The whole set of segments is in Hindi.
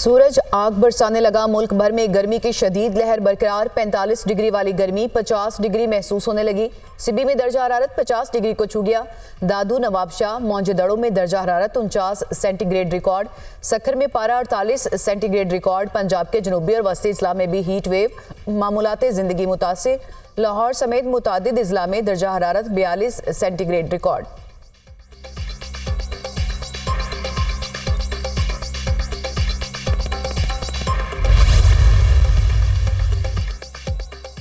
सूरज आग बरसाने लगा। मुल्क भर में गर्मी की शदीद लहर बरकरार। 45 डिग्री वाली गर्मी 50 डिग्री महसूस होने लगी। सिबी में दर्जा हरारत 50 डिग्री को छू गया। दादू, नवाबशाह, मौजदड़ों में दर्जा हरारत 49 सेंटीग्रेड रिकॉर्ड। सखर में पारा 48 सेंटीग्रेड रिकॉर्ड। पंजाब के जनूबी और वस्ती इजला में भी हीट वेव। मामूलाते जिंदगी मुतासिर। लाहौर समेत मुतादिद इजला में दर्जा हरारत 42 सेंटीग्रेड रिकॉर्ड।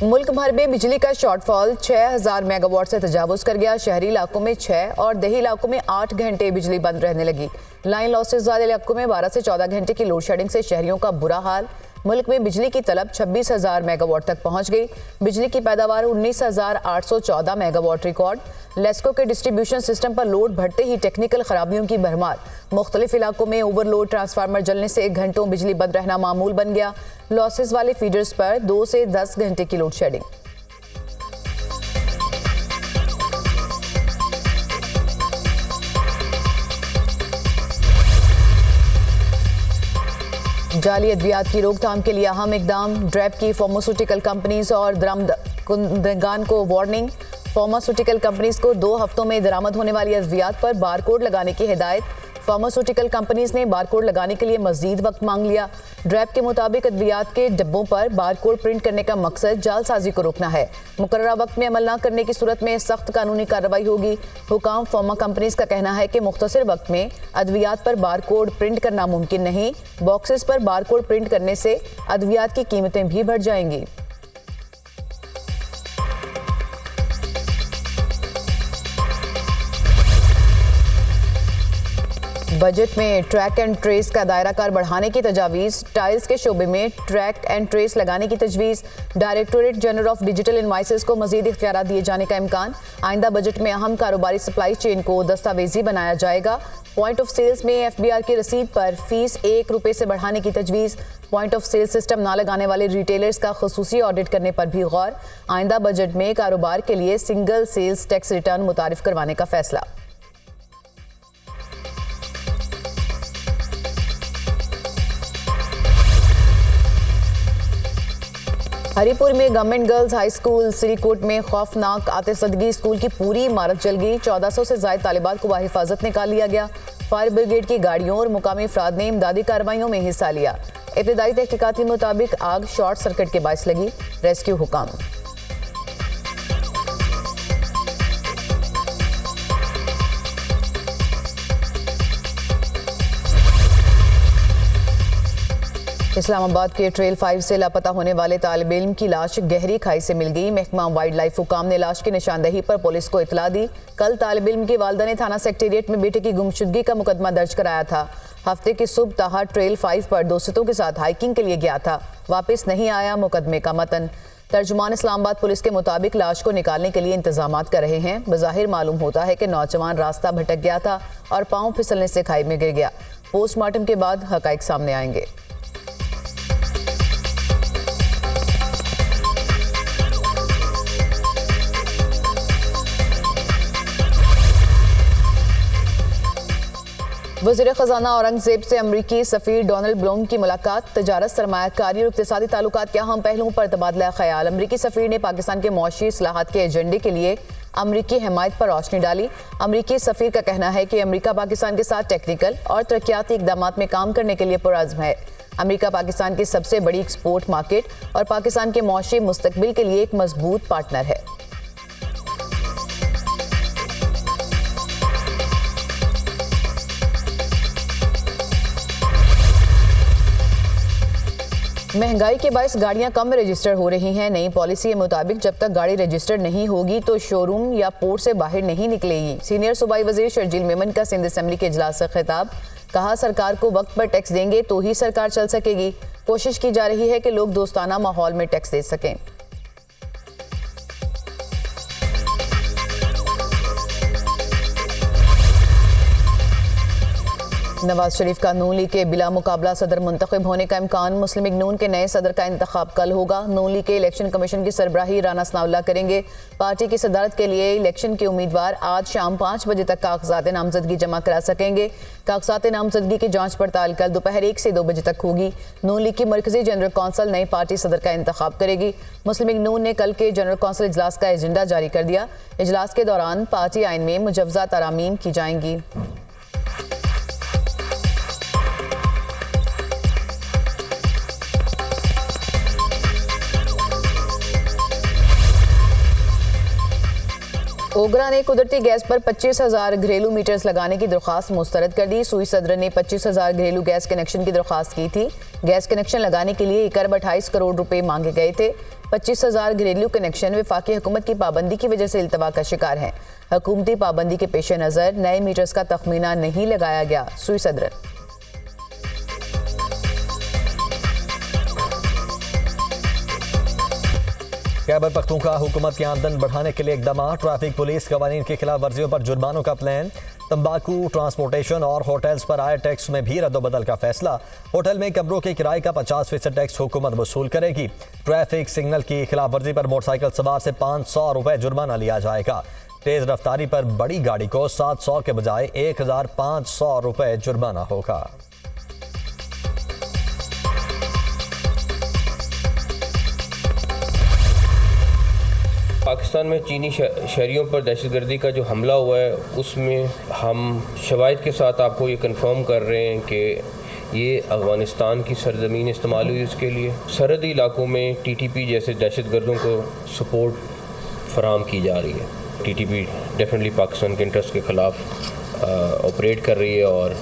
मुल्क भर में बिजली का शॉर्टफॉल 6000 मेगावाट से तजावुज कर गया। शहरी इलाकों में 6 और देही इलाकों में 8 घंटे बिजली बंद रहने लगी। लाइन लॉसेज वाले इलाकों में 12 से 14 घंटे की लोड शेडिंग से शहरियों का बुरा हाल। मुल्क में बिजली की तलब 26,000 मेगावाट तक पहुंच गई। बिजली की पैदावार 19,814 मेगावाट रिकॉर्ड। लेस्को के डिस्ट्रीब्यूशन सिस्टम पर लोड बढ़ते ही टेक्निकल खराबियों की भरमार। मुख्तलिफ इलाकों में ओवरलोड ट्रांसफार्मर जलने से घंटों बिजली बंद रहना मामूल बन गया। लॉसेज वाले फीडर्स पर 2 से 10 घंटे की लोड शेडिंग। जाली अद्वियात की रोकथाम के लिए अहम इकदाम। ड्रैप की फार्मास्यूटिकल कंपनीज और दरामदगान को वार्निंग। फार्मास्यूटिकल कंपनीज को 2 हफ्तों में दरामद होने वाली अद्वियात पर बारकोड लगाने की हिदायत। फार्मास्यूटिकल कंपनीज ने बारकोड लगाने के लिए मजीद वक्त मांग लिया। ड्रैप के मुताबिक अद्वियात के डिब्बों पर बारकोड प्रिंट करने का मकसद जालसाजी को रोकना है। मुकर्ररा वक्त में अमल न करने की सूरत में सख्त कानूनी कार्रवाई होगी। हुकाम फार्मा कंपनीज का कहना है कि मुख्तसर वक्त में अद्वियात पर बारकोड प्रिंट करना मुमकिन नहीं। बॉक्सेस पर बारकोड प्रिंट करने से अद्वियात की कीमतें भी बढ़ जाएंगी। बजट में ट्रैक एंड ट्रेस का दायराकार बढ़ाने की तजावीज़। टाइल्स के शोबे में ट्रैक एंड ट्रेस लगाने की तजवीज़। Directorate general of digital invoices को मजीद इख्तियारात दिए जाने का इम्कान। आइंदा बजट में अहम कारोबारी सप्लाई चेन को दस्तावेजी बनाया जाएगा। पॉइंट ऑफ सेल्स में FBR की रसीद पर फीस ₹1 से बढ़ाने की तजवीज़। पॉइंट ऑफ सेल सिस्टम ना लगाने वाले रिटेलर्स का खुसूसी ऑडिट करने पर भी गौर। आइंदा बजट में कारोबार के लिए सिंगल सेल्स टैक्स रिटर्न मुतारिफ करवाने का फैसला। हरीपुर में गवर्नमेंट गर्ल्स हाई स्कूल सिरीकोट में खौफनाक आतिशबाजी। स्कूल की पूरी इमारत जल गई। 1400 से ज्यादा तालिबात को बाहिफाजत निकाल लिया गया। फायर ब्रिगेड की गाड़ियों और मुकामी अफराद ने इमदादी कार्रवाइयों में हिस्सा लिया। इब्तदाई तहकीकात के मुताबिक आग शॉर्ट सर्किट के बायस लगी। रेस्क्यू हुकाम। इस्लामाबाद के ट्रेल 5 से लापता होने वाले तालिब इल्म की लाश गहरी खाई से मिल गई। महकमा वाइल्ड लाइफ हुकाम ने लाश की निशानदही पर पुलिस को इतला दी। कल तालिब इल्म की वालिदा ने थाना सेक्रेटेरिएट में बेटे की गुमशुदगी का मुकदमा दर्ज कराया था। हफ्ते की सुबह ताहा ट्रेल 5 पर दोस्तों के साथ हाइकिंग के लिए गया था, वापस नहीं आया। मुकदमे का मतन। तर्जुमान इस्लामाबाद पुलिस के मुताबिक लाश को निकालने के लिए इंतजामात कर रहे हैं। बज़ाहिर मालूम होता है कि नौजवान रास्ता भटक गया था और पाँव फिसलने से खाई में गिर गया। पोस्टमार्टम के बाद हकाइक सामने आएंगे। वज़ीर ख़ज़ाना औरंगज़ेब से अमरीकी सफ़ीर डोनाल्ड ब्लूम की मुलाकात। तजारत, सरमायाकारी और इक़्तिसादी ताल्लुकात के अहम पहलुओं पर तबादला ख्याल। अमरीकी सफ़ीर ने पाकिस्तान के मौशी इस्लाहात के एजेंडे के लिए अमरीकी हिमायत पर रोशनी डाली। अमरीकी सफ़ीर का कहना है कि अमरीका पाकिस्तान के साथ टेक्निकल और तरक्याती इक़दामात में काम करने के लिए पुरअज़्म है। अमरीका पाकिस्तान की सबसे बड़ी एक्सपोर्ट मार्केट और पाकिस्तान के मौशी मुस्तकबिल के लिए एक मजबूत पार्टनर है। महंगाई के बायस गाड़ियां कम रजिस्टर हो रही हैं। नई पॉलिसी के मुताबिक जब तक गाड़ी रजिस्टर नहीं होगी तो शोरूम या पोर्ट से बाहर नहीं निकलेगी। सीनियर सूबाई वजीर शर्जील मेमन का सिंध असेंबली के इजलास से खिताब। कहा, सरकार को वक्त पर टैक्स देंगे तो ही सरकार चल सकेगी। कोशिश की जा रही है कि लोग दोस्ताना माहौल में टैक्स दे सकें। नवाज शरीफ का नून लीग के बिला मुकाबला सदर मुंतखब होने का इम्कान। मुस्लिम लीग नून के नए सदर का इंतखाब कल होगा। नून लीग के इलेक्शन कमीशन की सरबराही राना सनाउल्लाह करेंगे। पार्टी की सदारत के लिए इलेक्शन के उम्मीदवार आज शाम 5 बजे तक कागजात नामजदगी जमा करा सकेंगे। कागजात नामजदगी की जांच पड़ताल कल दोपहर 1 से 2 बजे तक होगी। नून लीग की मरकजी जनरल कौंसिल नई पार्टी सदर का इंतखाब करेगी। मुस्लिम लीग नून ने कल के जनरल कौंसिल इजलास का एजेंडा जारी कर दिया। इजलास के दौरान पार्टी आइन में मुजव्वजा तरामीम की जाएंगी। ओगरा ने कुदरती गैस पर 25,000 घरेलू मीटर्स लगाने की दरख्वास्त मुस्तरद कर दी। सूई सदर ने 25,000 घरेलू गैस कनेक्शन की दरख्वास्त की थी। गैस कनेक्शन लगाने के लिए 1 अरब 28 करोड़ रुपए मांगे गए थे। 25,000 घरेलू कनेक्शन वफाकी हुकूमत की पाबंदी की वजह से इल्तवा का शिकार हैं। हुकूमती पाबंदी के पेश नज़र नए मीटर्स का तखमीना नहीं लगाया गया। सूई सदर खैबर पख्तूनख्वा हुकूमत की आमदन बढ़ाने के लिए इकदाम। ट्रैफिक पुलिस कवानीन की खिलाफ वर्जियों पर जुर्मानों का प्लान। तंबाकू, ट्रांसपोर्टेशन और होटल्स पर आए टैक्स में भी रद्दोबदल का फैसला। होटल में कमरों के किराए का 50% टैक्स हुकूमत वसूल करेगी। ट्रैफिक सिग्नल की खिलाफ वर्जी पर मोटरसाइकिल सवार से 500 रुपए जुर्माना लिया जाएगा। तेज रफ्तारी पर बड़ी गाड़ी को 700 के बजाय 1,500 रुपए जुर्माना होगा। पाकिस्तान में चीनी शहरियों पर दहशतगर्दी का जो हमला हुआ है उसमें हम शवाहिद के साथ आपको ये कंफर्म कर रहे हैं कि ये अफ़गानिस्तान की सरजमीन इस्तेमाल हुई। उसके लिए सरहदी इलाकों में टीटीपी जैसे दहशतगर्दों को सपोर्ट फराहम की जा रही है। टीटीपी डेफिनेटली पाकिस्तान के इंटरेस्ट के ख़िलाफ़ ऑपरेट कर रही है और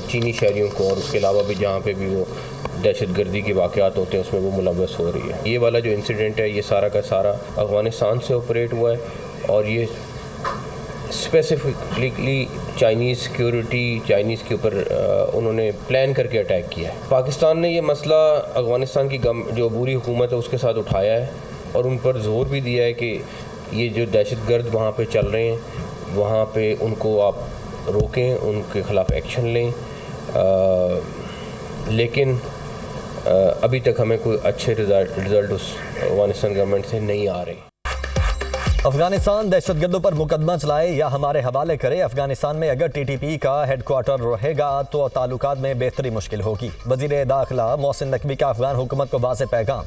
चीनी शहरियों को और उसके अलावा भी जहाँ पे भी वो दहशतगर्दी के वाक़यात होते हैं उसमें वो मुलव्वस हो रही है। ये वाला जो इंसिडेंट है ये सारा का सारा अफ़गानिस्तान से ऑपरेट हुआ है और ये स्पेसिफिकली चाइनीज़ सिक्योरिटी चाइनीज़ के ऊपर उन्होंने प्लान करके अटैक किया है। पाकिस्तान ने ये मसला अफ़गानिस्तान की जो अबूरी हुकूमत है उसके साथ उठाया है और उन पर जोर भी दिया है कि ये जो दहशतगर्द वहाँ पे चल रहे हैं वहाँ पे उनको आप रोकें, उनके ख़िलाफ़ एक्शन लें। लेकिन अभी तक हमें कोई अच्छे रिजल्ट उस अफगानिस्तान गवर्नमेंट से नहीं आ रहे। अफगानिस्तान दहशतगर्दों पर मुकदमा चलाए या हमारे हवाले करे। अफगानिस्तान में अगर टीटीपी का हेडक्वार्टर रहेगा तो ताल्लुकात में बेहतरी मुश्किल होगी। वज़ीर दाखिला मोहसिन नकवी का अफगान हुकूमत को वाज़ेह पैगाम।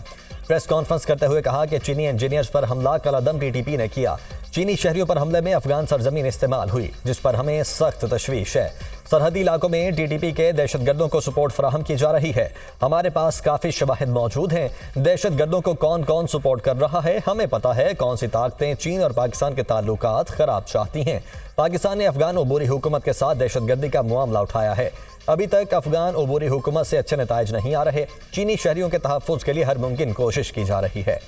प्रेस कॉन्फ्रेंस करते हुए कहा कि चीनी इंजीनियर्स पर हमला कलादम टीटीपी ने किया। चीनी शहरियों पर हमले में अफगान सरजमीन इस्तेमाल हुई जिस पर हमें सख्त तशवीश है। सरहदी इलाकों में टीटीपी के दहशतगर्दों को सपोर्ट फराहम की जा रही है। हमारे पास काफ़ी शवाहिद मौजूद हैं। दहशतगर्दों को कौन कौन सपोर्ट कर रहा है हमें पता है। कौन सी ताकतें चीन और पाकिस्तान के ताल्लुकात ख़राब चाहती हैं। पाकिस्तान ने अफगान अबूरी हुकूमत के साथ दहशतगर्दी का मामला उठाया है। अभी तक अफगान अबूरी हुकूमत से अच्छे नताइज नहीं आ रहे। चीनी शहरियों के तहफ़्फ़ुज़ के लिए हर मुमकिन कोशिश की जा रही है।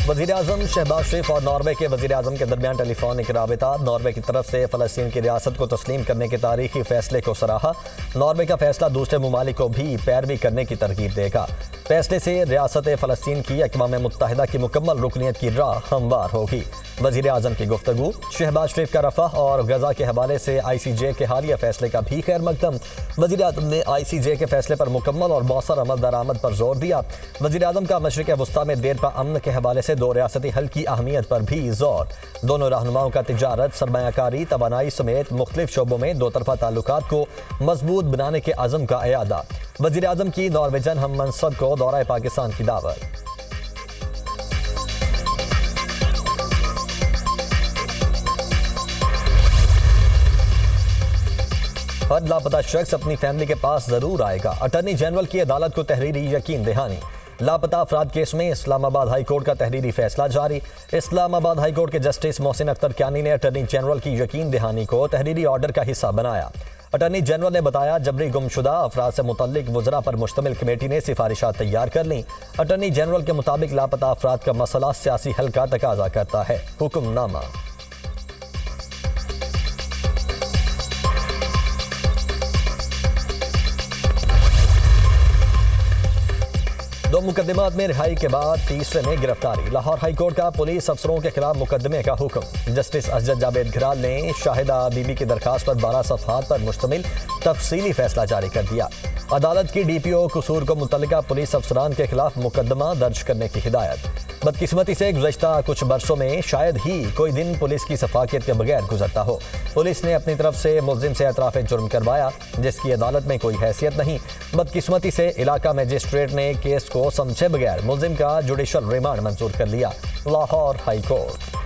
वज़ीर-ए-आज़म शहबाज शरीफ और नॉर्वे के वज़ीर-ए-आज़म के दरमियान टेलीफोनिक राबिता। नॉर्वे की तरफ से फ़लस्तीन की रियासत को तस्लीम करने के तारीखी फ़ैसले को सराहा। नॉर्वे का फ़ैसला दूसरे ममालिक को भी पैरवी करने की तरगीब देगा। फ़ैसले से रियासत फ़लस्तीन की अक़वाम मुत्तहिदा की मुकम्मल रुकनीत की राह हमवार होगी। वज़ीर-ए-आज़म की गुफ्तगू। शहबाज शरीफ का रफ़ह और गज़ा के हवाले से ICJ के हालिया फ़ैसले का भी खैर मकदम। वज़ीर-ए-आज़म ने ICJ के फ़ैसले पर मुकम्मल और मौसर अमल दरामद पर जोर दिया। वज़ीर-ए-आज़म का मशरिक़ वस्ता में देर पा अमन के हवाले से दो रियासती हल की अहमियत पर भी जोर। दोनों रहनुमाओं का तिजारत, सरमायाकारी, तवानाई समेत मुख्तलिफ शोबों में दो तरफा ताल्लुकात को मजबूत बनाने के अज़म का अयादा। वज़ीर-ए-आज़म की नॉर्वेजन हम मनसब को दौरा पाकिस्तान की दावत। हर लापता शख्स अपनी फैमिली के पास जरूर आएगा। अटॉर्नी जनरल की अदालत को तहरीरी यकीन दहानी। लापता अफराद केस में इस्लामाबाद हाई कोर्ट का तहरीरी फैसला जारी। इस्लामाबाद हाई कोर्ट के जस्टिस मोहसिन अख्तर क्यानी ने अटॉर्नी जनरल की यकीन दहानी को तहरीरी ऑर्डर का हिस्सा बनाया। अटॉर्नी जनरल ने बताया जबरी गुमशुदा अफराद से मुतल्लिक वज़रा पर मुश्तमिल कमेटी ने सिफारिशात तैयार कर ली। अटॉर्नी जनरल के मुताबिक लापता अफराद का मसला सियासी हल का तकाजा करता है। हुक्मनामा। 2 मुकदमात में रिहाई के बाद तीसरे में गिरफ्तारी। लाहौर हाई कोर्ट का पुलिस अफसरों के खिलाफ मुकदमे का हुक्म। जस्टिस असजद जावेद घिराल ने शाहिदा बीबी की दरखास्त पर 12 सफ़हात पर मुश्तमिल तफसीली फैसला जारी कर दिया। अदालत की DPO कसूर को मुतल्लिका पुलिस अफसरान के खिलाफ मुकदमा दर्ज करने की हिदायत। बदकिस्मती से गुज़श्ता कुछ बरसों में शायद ही कोई दिन पुलिस की सफाकियत के बगैर गुजरता हो। पुलिस ने अपनी तरफ से मुल्जिम से एतराफ़ जुर्म करवाया, जिसकी अदालत में कोई हैसियत नहीं। बदकिस्मती से इलाका मजिस्ट्रेट ने केस को समझे बगैर मुल्जिम का जुडिशल रिमांड मंजूर कर लिया। Lahore high court.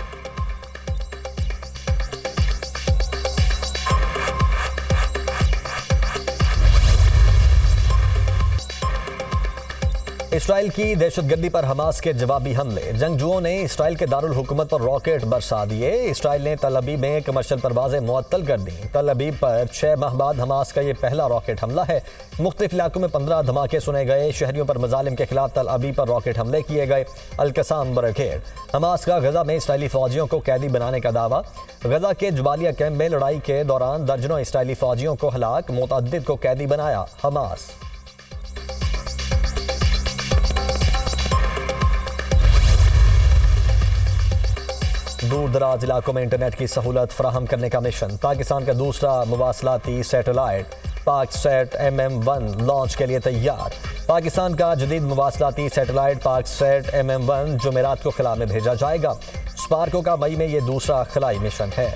इसराइल की दहशतगर्दी पर हमास के जवाबी हमले। जंगजुओं ने इसराइल के दारुल हुकूमत पर रॉकेट बरसा दिए। इसराइल ने तल अबीब में कमर्शियल परवाजें मुअत्तल कर दी। तल अबीब पर 6 माह बाद हमास का ये पहला रॉकेट हमला है। मुख्तलिफ इलाकों में 15 धमाके सुने गए। शहरियों पर मजालिम के खिलाफ तल अबीब पर रॉकेट हमले किए गए। अल-कसाम बरखेड़। हमास का गजा में इसराइली फौजियों को कैदी बनाने का दावा। गजा के जबालिया कैंप में लड़ाई के दौरान दर्जनों इसराइली फौजियों को हलाक, मुतअद्दिद को कैदी बनाया हमास। दूर दराज इलाकों में इंटरनेट की सहूलत फराहम करने का मिशन। पाकिस्तान का दूसरा मुवासलाती सैटेलाइट पाकसैट MM1 लॉन्च के लिए तैयार। पाकिस्तान का जदीद मुवासलाती सैटेलाइट पाकसैट MM1 जुमेरात को खला में भेजा जाएगा। स्पार्को का मई में ये दूसरा खलाई मिशन है।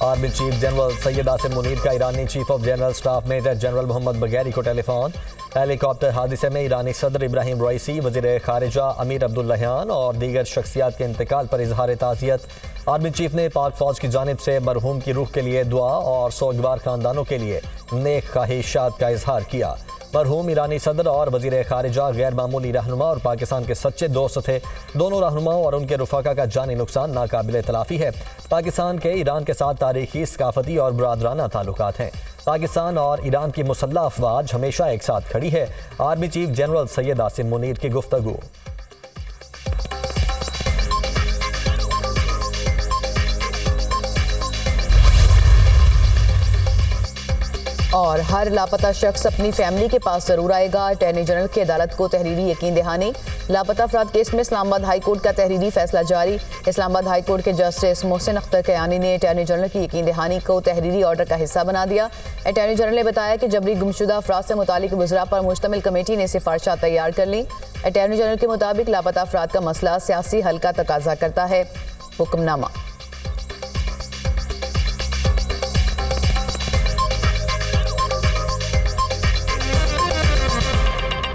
Army chief general Syed Asim Munir का ईरानी chief of general staff major general Mohammad Bagheri को टेलीफोन। हेलीकॉप्टर हादसे में ईरानी सदर इब्राहिम रईसी, वज़ीर खारिजा अमीर अब्दुल्लाहियान और दीगर शख्सियात के इंतकाल पर इजहार ताज़ियत। आर्मी चीफ ने पाक फौज की जानिब से मरहूम की रूह के लिए दुआ और सोगवार खानदानों के लिए नेक ख्वाहिशात का इजहार किया। मरहूम ईरानी सदर और वज़ीर खारिजा गैर मामूली रहनुमा और पाकिस्तान के सच्चे दोस्त थे। दोनों रहनुमाओं और उनके रुफाका का जानी नुकसान नाकाबिल तलाफ़ी है। पाकिस्तान के ईरान के साथ तारीखी, सकाफती और बरादराना ताल्लुकात हैं। पाकिस्तान और ईरान की मुसल्लह अफवाज हमेशा एक साथ खड़ी है। Army chief general Syed Asim Munir की गुफ्तगू। और हर लापता शख्स अपनी फैमिली के पास जरूर आएगा। अटॉर्नी जनरल की अदालत को तहरीरी यकीन दहानी। लापता अफराद केस में इस्लामाबाद हाई कोर्ट का तहरीरी फैसला जारी। इस्लामाबाद हाई कोर्ट के जस्टिस मोहसिन अख्तर कयानी ने अटॉर्नी जनरल की यकीन दहानी को तहरीरी ऑर्डर का हिस्सा बना दिया। अटॉर्नी जनरल ने बताया कि जबरी गुमशुदा अफराद से मुतालिक वज़रा पर मुश्तमिल कमेटी ने सिफारिशात तैयार कर ली। अटॉर्नी जनरल के मुताबिक लापता अफराद का मसला सियासी हल का तकाजा करता है। हुक्मनामा।